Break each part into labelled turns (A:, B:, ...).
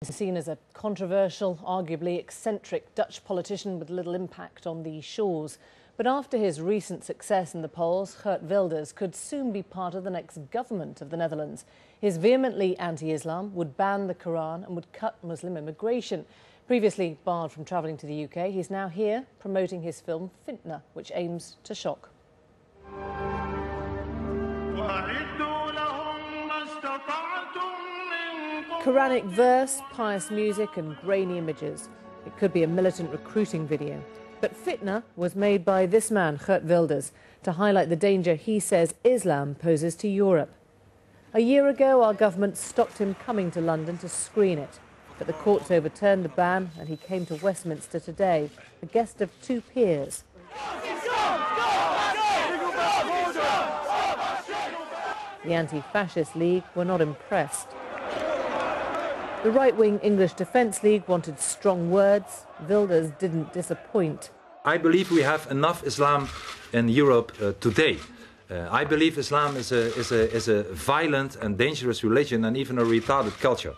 A: He's seen as a controversial, arguably eccentric Dutch politician with little impact on the shores. But after his recent success in the polls, Geert Wilders could soon be part of the next government of the Netherlands. He's vehemently anti-Islam, would ban the Quran and would cut Muslim immigration. Previously barred from travelling to the UK, he's now here promoting his film Fitna, which aims to shock. Quranic verse, pious music and grainy images. It could be a militant recruiting video. But Fitna was made by this man, Geert Wilders, to highlight the danger he says Islam poses to Europe. A year ago, our government stopped him coming to London to screen it. But the courts overturned the ban and he came to Westminster today, the guest of two peers. The Anti-Fascist League were not impressed. The right-wing English Defence League wanted strong words. Wilders didn't disappoint.
B: I believe we have enough Islam in Europe today. I believe Islam is a violent and dangerous religion and even a retarded culture.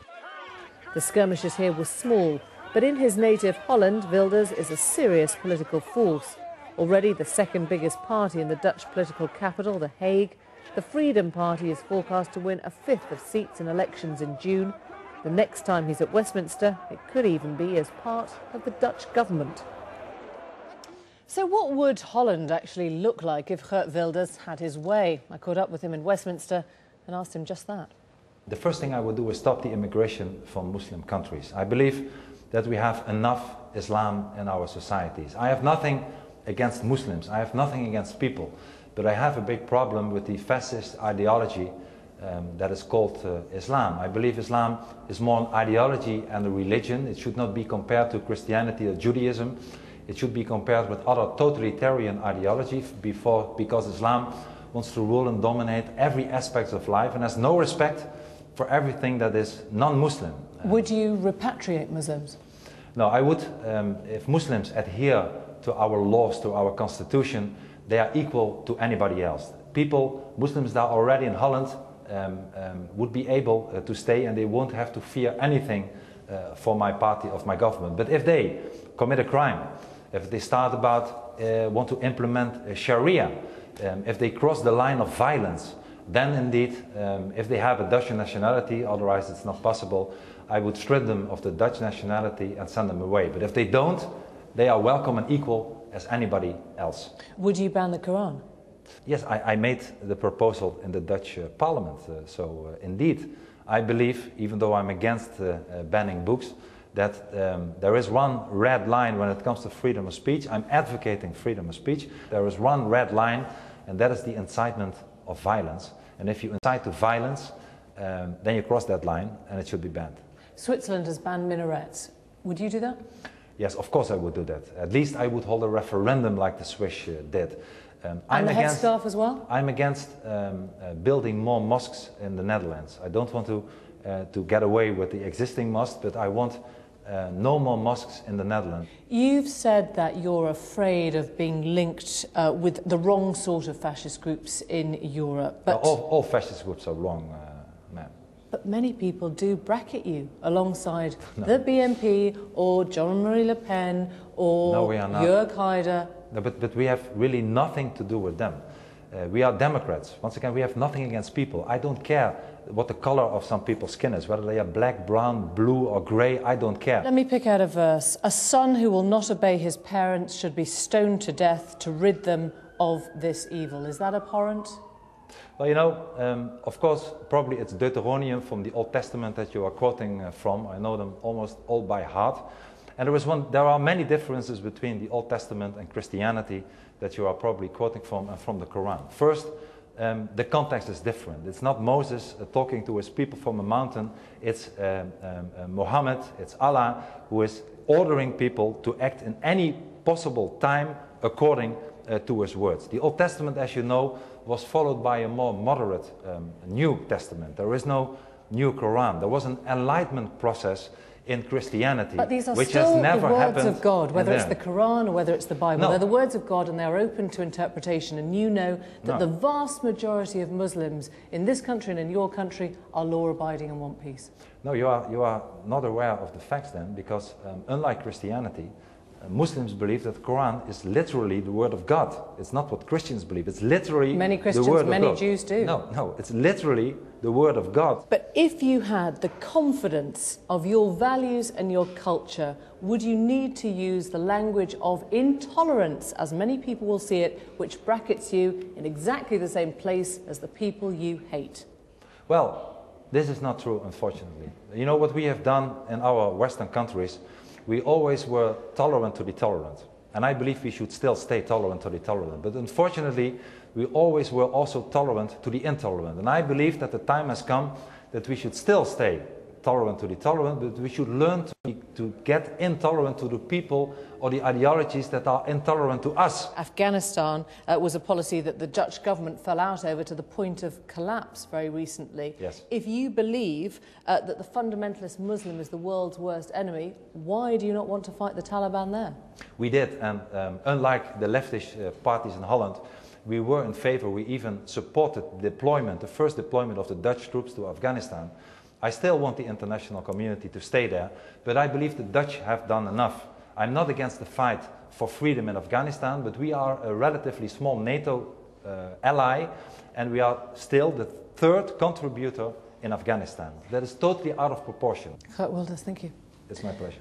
A: The skirmishes here were small, but in his native Holland, Wilders is a serious political force. Already the second biggest party in the Dutch political capital, The Hague, the Freedom Party is forecast to win a fifth of seats in elections in June. The next time he's at Westminster, it could even be as part of the Dutch government. So what would Holland actually look like if Geert Wilders had his way? I caught up with him in Westminster and asked him just that.
B: The first thing I would do is stop the immigration from Muslim countries. I believe that we have enough Islam in our societies. I have nothing against Muslims, I have nothing against people, but I have a big problem with the fascist ideology that is called Islam. I believe Islam is more an ideology and a religion. It should not be compared to Christianity or Judaism. It should be compared with other totalitarian ideologies because Islam wants to rule and dominate every aspect of life and has no respect for everything that is non-Muslim.
A: Would you repatriate Muslims?
B: No, I would. If Muslims adhere to our laws, to our constitution, they are equal to anybody else. Muslims that are already in Holland would be able to stay and they won't have to fear anything for my party of my government. But if they commit a crime, if they want to implement Sharia, if they cross the line of violence, then indeed, if they have a Dutch nationality, otherwise it's not possible, I would strip them of the Dutch nationality and send them away. But if they don't, they are welcome and equal as anybody else.
A: Would you ban the Quran?
B: Yes, I made the proposal in the Dutch parliament. Indeed, I believe, even though I'm against banning books, that there is one red line when it comes to freedom of speech. I'm advocating freedom of speech. There is one red line, and that is the incitement of violence. And if you incite to violence, then you cross that line, and it should be banned.
A: Switzerland has banned minarets. Would you do that?
B: Yes, of course I would do that. At least I would hold a referendum like the Swiss did.
A: And the headscarf as well?
B: I'm against building more mosques in the Netherlands. I don't want to get away with the existing mosques, but I want no more mosques in the Netherlands.
A: You've said that you're afraid of being linked with the wrong sort of fascist groups in Europe. But
B: all fascist groups are wrong, ma'am.
A: But many people do bracket you alongside the BNP or Jean-Marie Le Pen or Jörg Haider.
B: No, but we have really nothing to do with them. We are Democrats. Once again, we have nothing against people. I don't care what the color of some people's skin is, whether they are black, brown, blue or grey, I don't care.
A: Let me pick out a verse. A son who will not obey his parents should be stoned to death to rid them of this evil. Is that abhorrent?
B: Well, you know, of course, probably it's Deuteronomium from the Old Testament that you are quoting from. I know them almost all by heart. And there are many differences between the Old Testament and Christianity that you are probably quoting from and from the Quran. First, the context is different. It's not Moses talking to his people from a mountain. It's Muhammad, it's Allah who is ordering people to act in any possible time according to his words. The Old Testament, as you know, was followed by a more moderate New Testament. There is no new Quran. There was an enlightenment process in Christianity,
A: but these are
B: which
A: still
B: has never
A: the words
B: happened
A: of God, whether it's
B: there.
A: the Quran or whether it's the Bible.
B: No.
A: They're the words of God and they're open to interpretation. And you know that the vast majority of Muslims in this country and in your country are law-abiding and want peace.
B: No, you are not aware of the facts then, because unlike Christianity, Muslims believe that the Quran is literally the word of God. It's not what Christians believe. It's literally
A: Many Christians,
B: the word
A: many
B: of God.
A: Jews do.
B: No, it's literally the word of God.
A: But if you had the confidence of your values and your culture, would you need to use the language of intolerance, as many people will see it, which brackets you in exactly the same place as the people you hate?
B: Well, this is not true, unfortunately. You know what we have done in our Western countries? We always were tolerant to the tolerant. And I believe we should still stay tolerant to the tolerant. But unfortunately, we always were also tolerant to the intolerant. And I believe that the time has come that we should still stay tolerant to the tolerant, but we should learn to get intolerant to the people or the ideologies that are intolerant to us.
A: Afghanistan was a policy that the Dutch government fell out over to the point of collapse very recently.
B: Yes.
A: If you believe that the fundamentalist Muslim is the world's worst enemy, why do you not want to fight the Taliban there?
B: We did, and unlike the leftist parties in Holland, we were in favor. We even supported the first deployment of the Dutch troops to Afghanistan. I still want the international community to stay there, but I believe the Dutch have done enough. I'm not against the fight for freedom in Afghanistan, but we are a relatively small NATO ally, and we are still the third contributor in Afghanistan. That is totally out of proportion.
A: Geert Wilders, thank you.
B: It's my pleasure.